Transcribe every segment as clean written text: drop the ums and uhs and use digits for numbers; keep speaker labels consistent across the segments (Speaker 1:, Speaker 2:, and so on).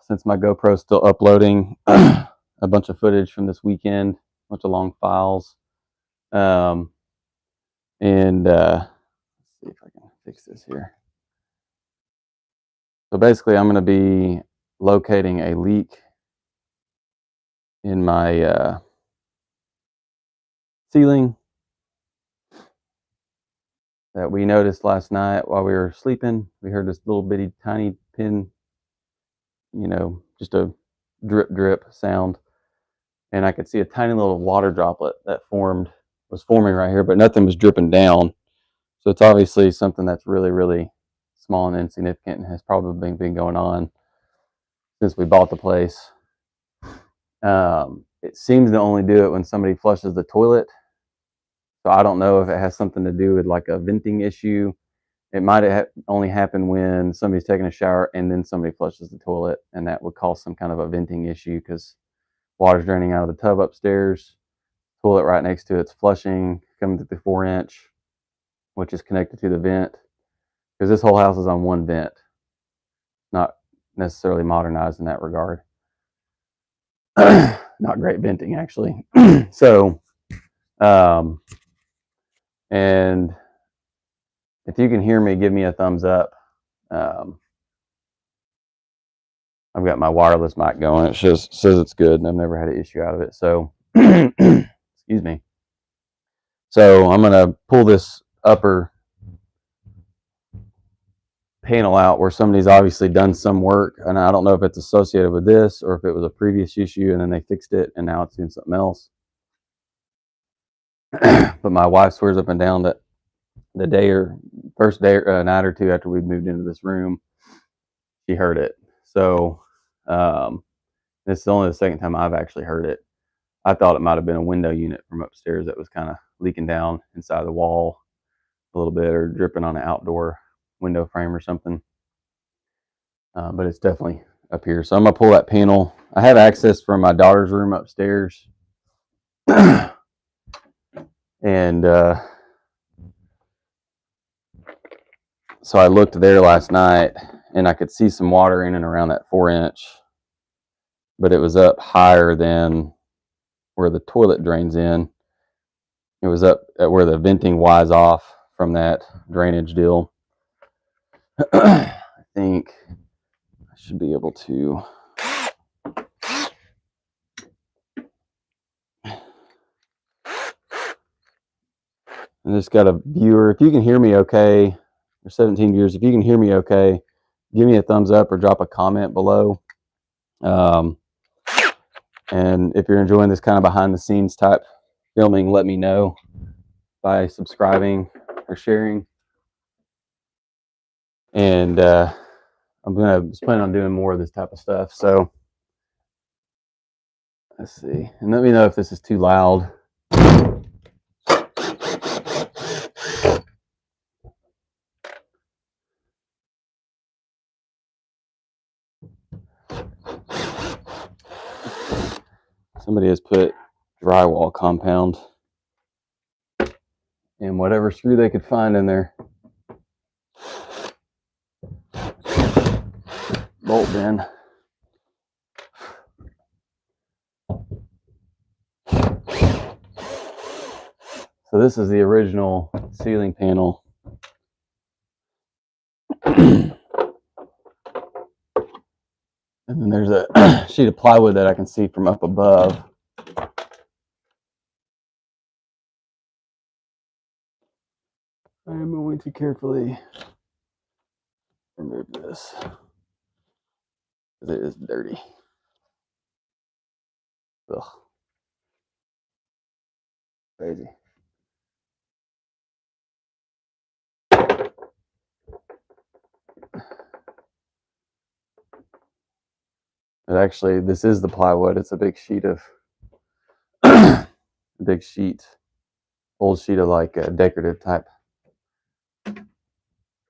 Speaker 1: Since my GoPro's still uploading a bunch of footage from this weekend, a bunch of long files. Let's see if I can fix this here. So basically, I'm going to be locating a leak in my ceiling that we noticed last night while we were sleeping. We heard this little bitty tiny pin, just a drip drip sound. And I could see a tiny little water droplet that was forming right here, but nothing was dripping down. So it's obviously something that's really, really small and insignificant and has probably been going on since we bought the place. It seems to only do it when somebody flushes the toilet. So I don't know if it has something to do with like a venting issue. It might have only happened when somebody's taking a shower and then somebody flushes the toilet, and that would cause some kind of a venting issue because water's draining out of the tub upstairs. Toilet right next to it's flushing, coming through the 4-inch, which is connected to the vent. Because this whole house is on one vent, not necessarily modernized in that regard. Not great venting, actually. So, and if you can hear me, give me a thumbs up. I've got my wireless mic going. It says it's good, and I've never had an issue out of it. So, excuse me. So I'm gonna pull this upper panel out where somebody's obviously done some work, and I don't know if it's associated with this or if it was a previous issue and then they fixed it and now it's doing something else. But my wife swears up and down that the first day or night or two after we moved into this room, she heard it. So this is only the second time I've actually heard it. I thought it might have been a window unit from upstairs that was kind of leaking down inside the wall a little bit or dripping on an outdoor window frame or something. But it's definitely up here. So I'm going to pull that panel. I have access from my daughter's room upstairs. And so I looked there last night and I could see some water in and around that 4-inch, but it was up higher than where the toilet drains in. It was up at where the venting wise off from that drainage deal. I think I should be able to. I just got a viewer. If you can hear me okay, or 17 viewers, if you can hear me okay, give me a thumbs up or drop a comment below. And if you're enjoying this kind of behind the scenes type filming, let me know by subscribing or sharing. And I'm planning on doing more of this type of stuff. So let's see. And let me know if this is too loud. Somebody has put drywall compound and whatever screw they could find in there. Bolt bin. So this is the original ceiling panel. And then there's a sheet of plywood that I can see from up above. I am going to carefully remove this because it is dirty. Ugh. Crazy. But actually, this is the plywood. It's a big sheet of old sheet of like a decorative type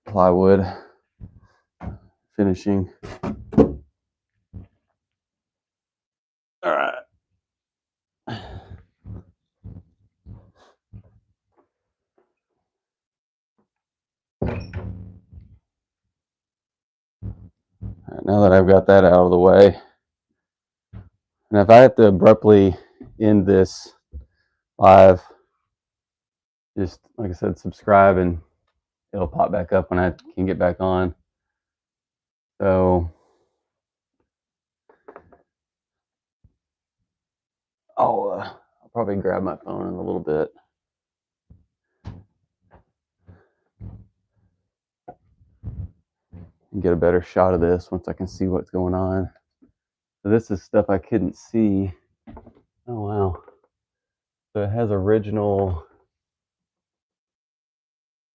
Speaker 1: plywood finishing. All right. All right, now now that I've got that out of the way, and if I have to abruptly end this live, just like I said, subscribe and it'll pop back up when I can get back on. So I'll probably grab my phone in a little bit. And get a better shot of this once I can see what's going on. So this is stuff I couldn't see. Oh wow. So it has original,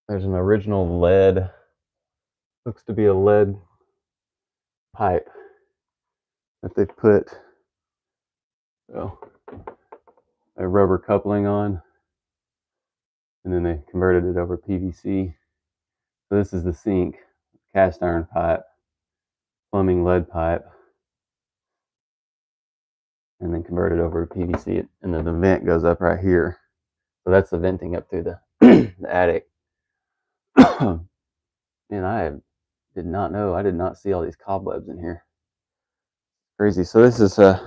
Speaker 1: there's an original lead, looks to be a lead pipe that they put a rubber coupling on, and then they converted it over PVC. So this is the sink, cast iron pipe, plumbing lead pipe, and then converted over to PVC, and then the vent goes up right here. So that's the venting up through the, the attic. Man, I did not know, I did not see all these cobwebs in here. Crazy. So this is I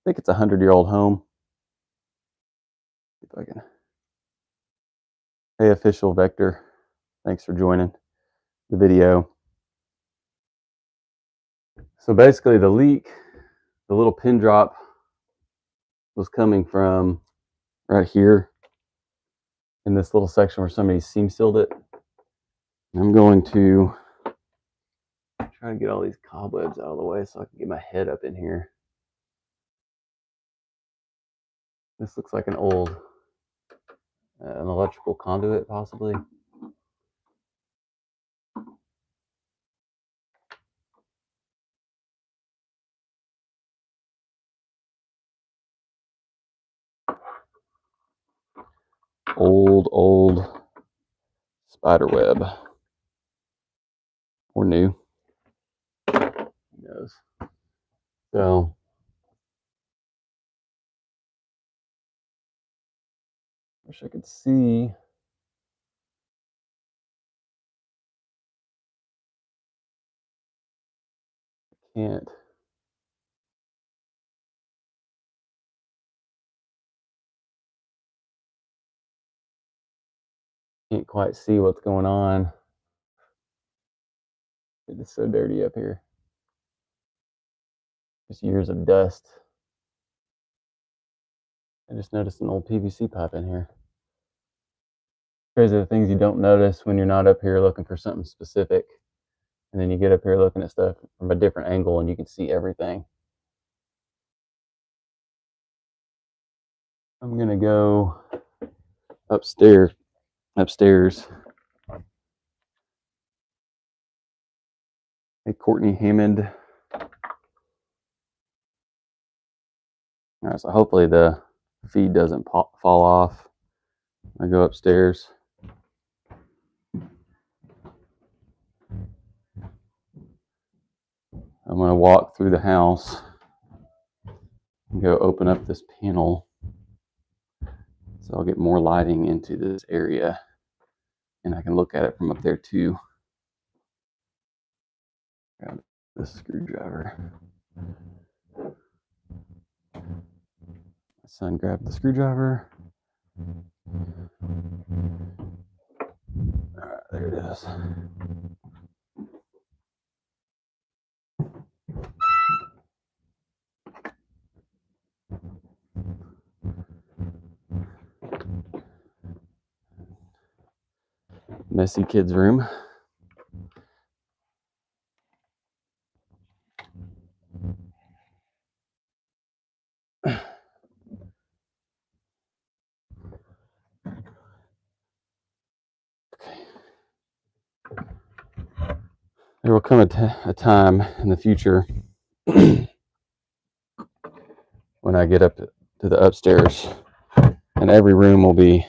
Speaker 1: think it's a 100-year-old home. If I can. Hey, Official Vector, thanks for joining the video. So basically the leak, the little pin drop was coming from right here in this little section where somebody seam sealed it. I'm going to try to get all these cobwebs out of the way so I can get my head up in here. This looks like an old an electrical conduit, possibly. Old spider web, or new. Who knows? So wish I could see. Can't. Can't quite see what's going on. It's so dirty up here. Just years of dust. I just noticed an old PVC pipe in here. Crazy the things you don't notice when you're not up here looking for something specific. And then you get up here looking at stuff from a different angle and you can see everything. I'm gonna go upstairs. Hey, Courtney Hammond. All right, so hopefully the feed doesn't fall off. I go upstairs. I'm going to walk through the house and go open up this panel so I'll get more lighting into this area and I can look at it from up there too. Grab this screwdriver. My son grabbed the screwdriver. All right, there it is. Messy kids' room. There will come a time in the future when I get up to the upstairs and every room will be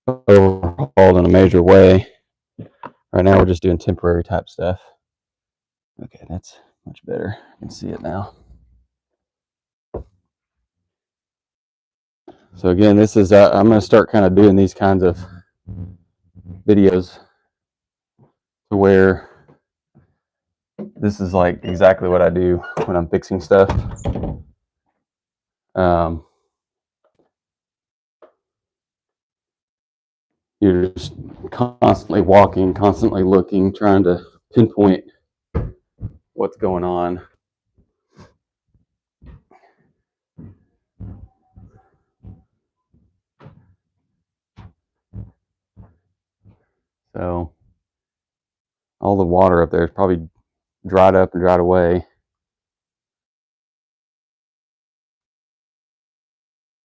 Speaker 1: overhauled in a major way. Right now we're just doing temporary type stuff. Okay, that's much better. I can see it now. So again, this is I'm going to start kind of doing these kinds of videos to where this is like exactly what I do when I'm fixing stuff. You're just constantly walking, constantly looking, trying to pinpoint what's going on. So all the water up there is probably dried up and dried away.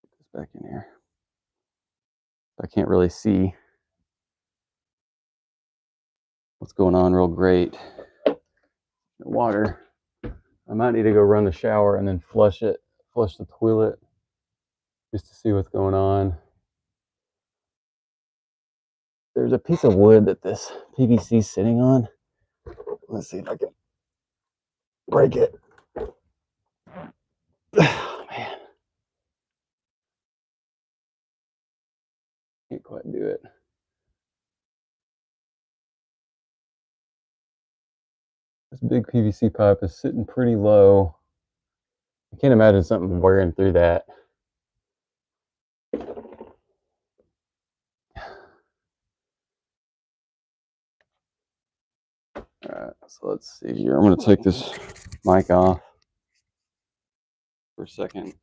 Speaker 1: Get this back in here. I can't really see what's going on real great. The water. I might need to go run the shower and then flush the toilet just to see what's going on. There's a piece of wood that this PVC is sitting on. Let's see if I can break it. Oh, man. Can't quite do it. This big PVC pipe is sitting pretty low. I can't imagine something wearing through that. Alright, so let's see here. I'm going to take this mic off for a second.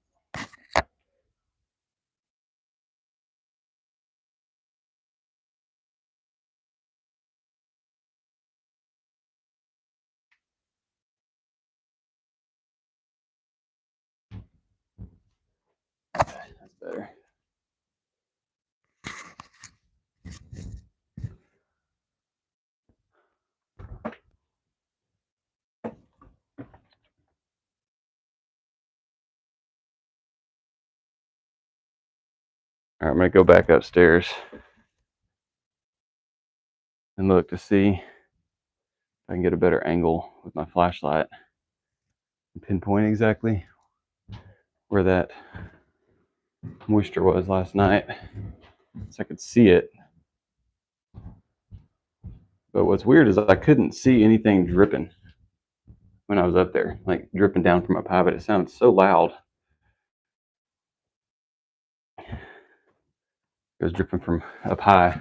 Speaker 1: Okay, that's better. Alright, I'm going to go back upstairs and look to see if I can get a better angle with my flashlight and pinpoint exactly where that moisture was last night, so I could see it. But what's weird is I couldn't see anything dripping when I was up there, like dripping down from up high, but it sounded so loud. It was dripping from up high.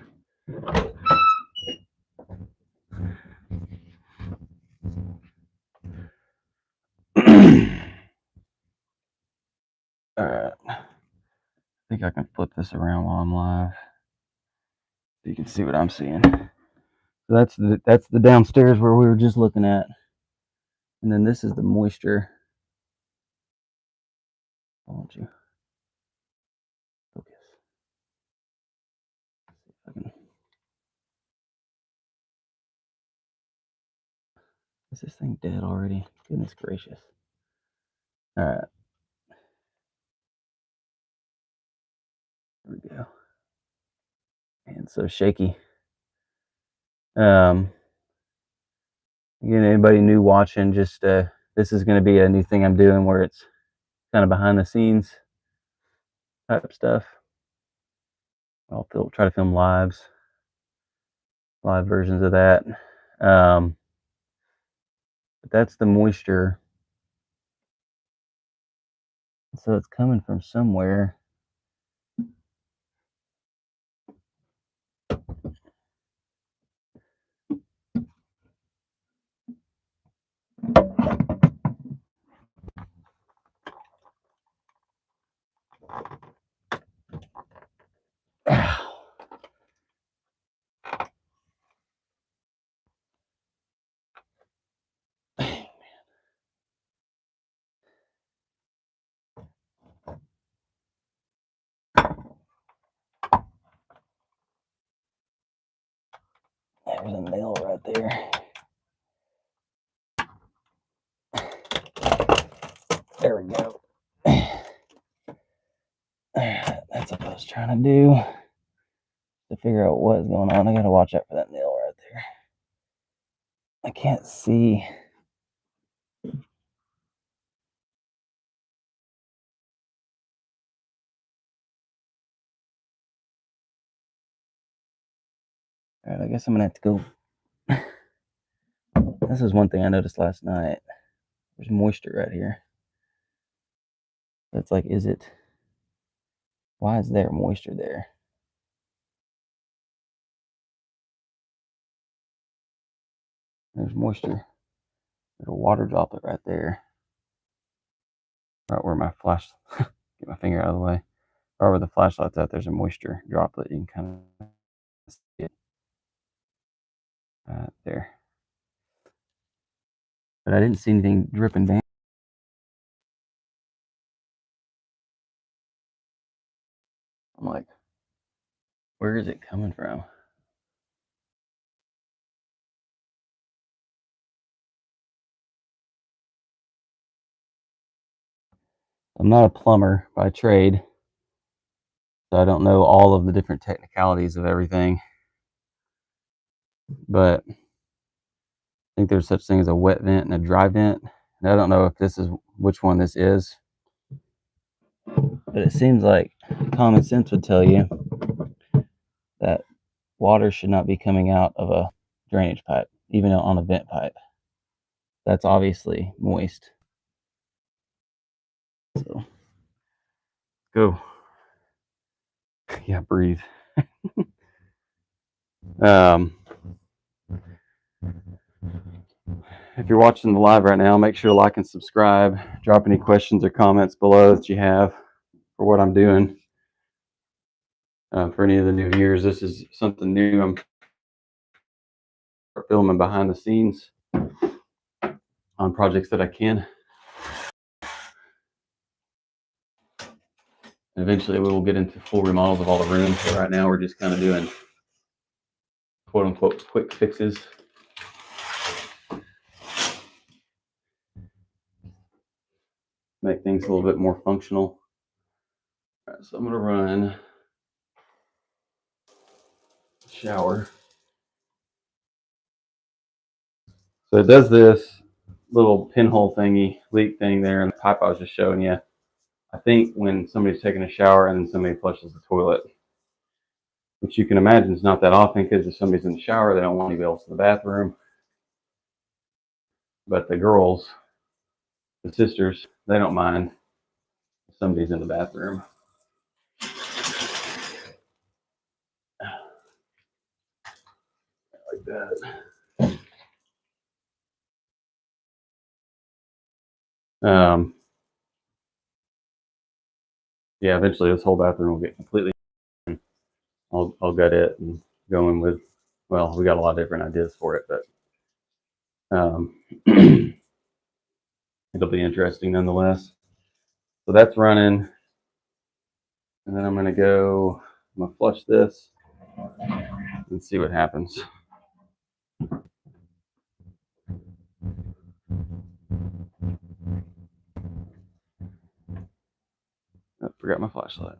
Speaker 1: Alright. I think I can flip this around while I'm live so you can see what I'm seeing. So that's the downstairs where we were just looking at. And then this is the moisture. Why don't you focus? See if I can. Is this thing dead already? Goodness gracious. Alright. There we go. And so shaky. Again, anybody new watching, just this is going to be a new thing I'm doing where it's kind of behind the scenes type stuff. I'll try to film live versions of that. But that's the moisture. So it's coming from somewhere. There's a nail right there. There we go. That's what I was trying to do to figure out what's going on. I gotta watch out for that nail right there. I can't see. Alright, I guess I'm gonna have to go This is one thing I noticed last night. There's moisture right here. It's like, why is there moisture there? There's moisture. There's a water droplet right there. Right where my get my finger out of the way. Right where the flashlight's at, there's a moisture droplet. You can kind of see it right there. But I didn't see anything dripping down. I'm like, where is it coming from? I'm not a plumber by trade, so I don't know all of the different technicalities of everything. But I think there's such thing as a wet vent and a dry vent. And I don't know if this is which one this is. But it seems like common sense would tell you that water should not be coming out of a drainage pipe, even on a vent pipe. That's obviously moist. So, go. Yeah, breathe. If you're watching the live right now, make sure to like and subscribe. Drop any questions or comments below that you have for what I'm doing. For any of the new viewers, this is something new. I'm filming behind the scenes on projects that I can. And eventually we will get into full remodels of all the rooms. But right now we're just kind of doing quote unquote quick fixes. Make things a little bit more functional. All right, so I'm going to run shower. So it does this little pinhole thingy, leak thing there in the pipe I was just showing you. I think when somebody's taking a shower and then somebody flushes the toilet, which you can imagine is not that often because if somebody's in the shower, they don't want anybody else in the bathroom. But the girls, the sisters, they don't mind if somebody's in the bathroom. Like that. Yeah, eventually this whole bathroom will get completely. I'll gut it and go in with. Well, we got a lot of different ideas for it, but it'll be interesting nonetheless. So that's running, and then I'm gonna flush this and see what happens. I forgot my flashlight.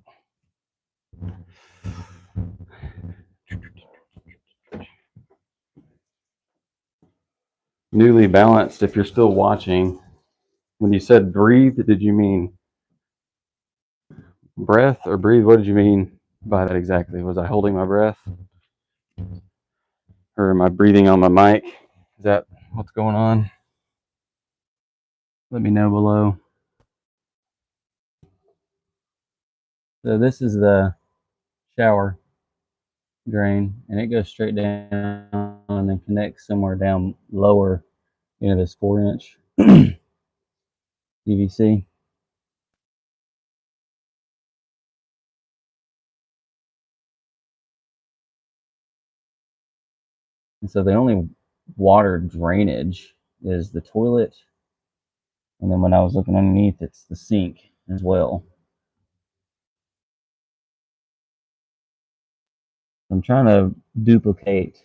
Speaker 1: Newly balanced, if you're still watching, when you said breathe, did you mean breath or breathe? What did you mean by that exactly? Was I holding my breath? Or am I breathing on my mic? Is that what's going on? Let me know below. So this is the shower drain, and it goes straight down and then connects somewhere down lower into this 4-inch PVC. And so the only water drainage is the toilet, and then when I was looking underneath, it's the sink as well. I'm trying to duplicate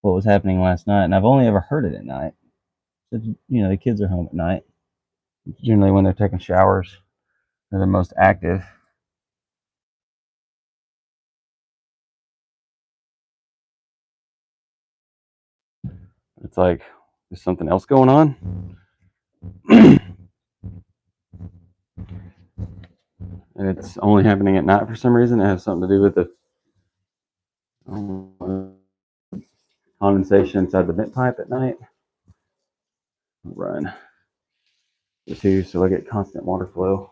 Speaker 1: what was happening last night, and I've only ever heard it at night. So, the kids are home at night. Generally, when they're taking showers, they're the most active. It's like there's something else going on. And it's only happening at night for some reason. It has something to do with the condensation inside the vent pipe at night. Run the two so I get constant water flow.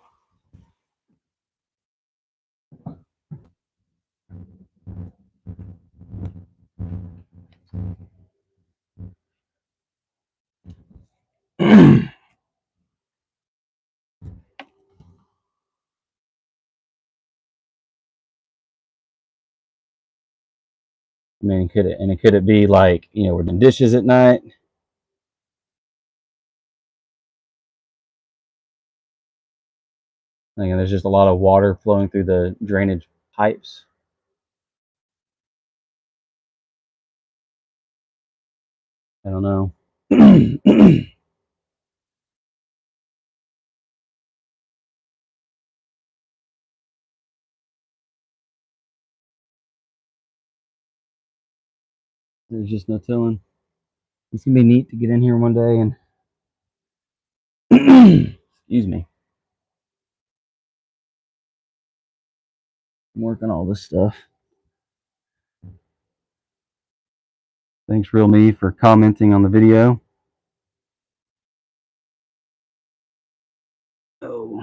Speaker 1: I mean, could it be like, you know, we're doing dishes at night? Like, there's just a lot of water flowing through the drainage pipes. I don't know. There's just no telling. It's gonna be neat to get in here one day and excuse me, I'm working all this stuff. Thanks, Real Me, for commenting on the video. Oh,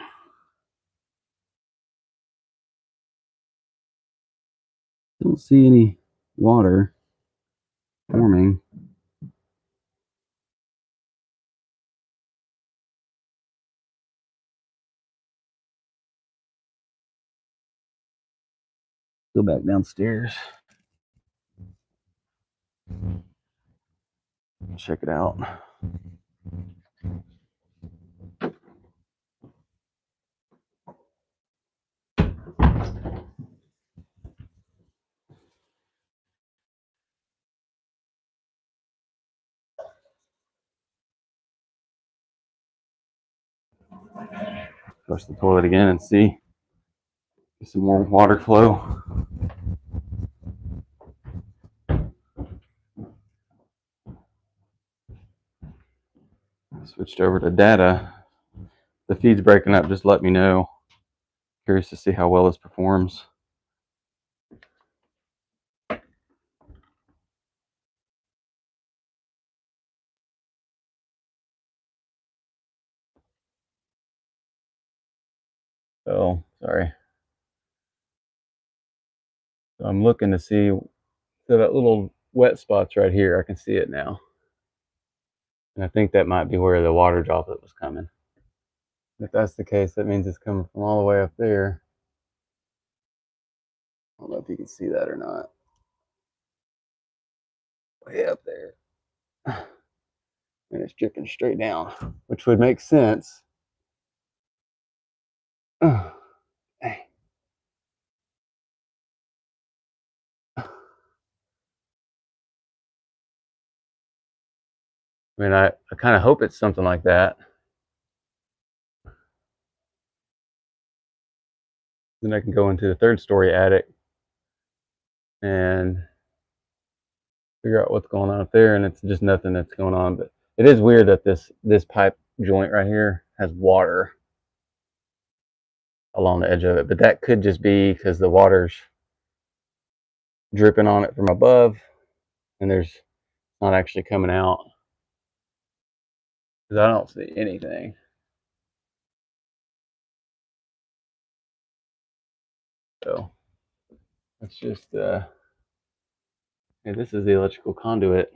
Speaker 1: don't see any water forming. Go back downstairs. Check it out. Flush the toilet again and see some more water flow. Switched over to data. The feed's breaking up, just let me know. Curious to see how well this performs. Oh, sorry. So I'm looking to see, so that little wet spot's right here, I can see it now. And I think that might be where the water droplet was coming. If that's the case, that means it's coming from all the way up there. I don't know if you can see that or not. Way up there. And it's dripping straight down, which would make sense. Oh, dang. I mean, I kind of hope it's something like that. Then I can go into the third story attic and figure out what's going on up there, and it's just nothing that's going on. But it is weird that this pipe joint right here has water along the edge of it, but that could just be because the water's dripping on it from above, and there's not actually coming out. Because I don't see anything. So that's just yeah, this is the electrical conduit.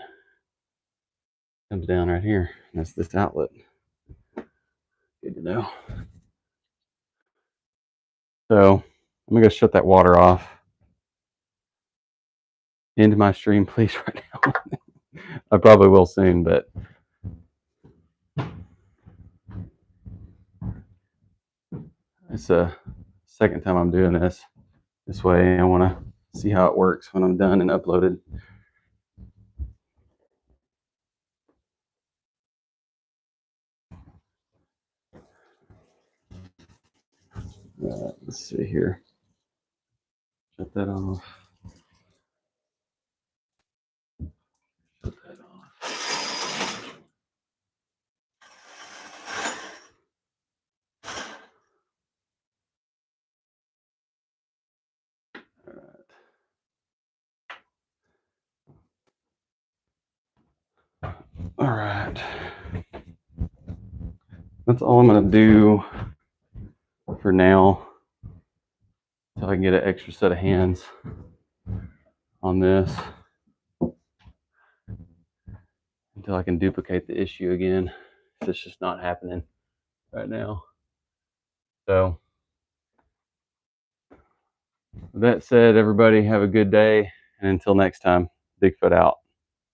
Speaker 1: Comes down right here. That's this outlet. Good to know. So I'm gonna go shut that water off. Into my stream, please, right now. I probably will soon, but it's the second time I'm doing this. This way, I want to see how it works when I'm done and uploaded. Let's see here. Shut that off. Shut that off. All right. All right. That's all I'm going to do for now until I can get an extra set of hands on this, until I can duplicate the issue again. It's just not happening right now. So with that said, everybody have a good day, and until next time, Bigfoot out.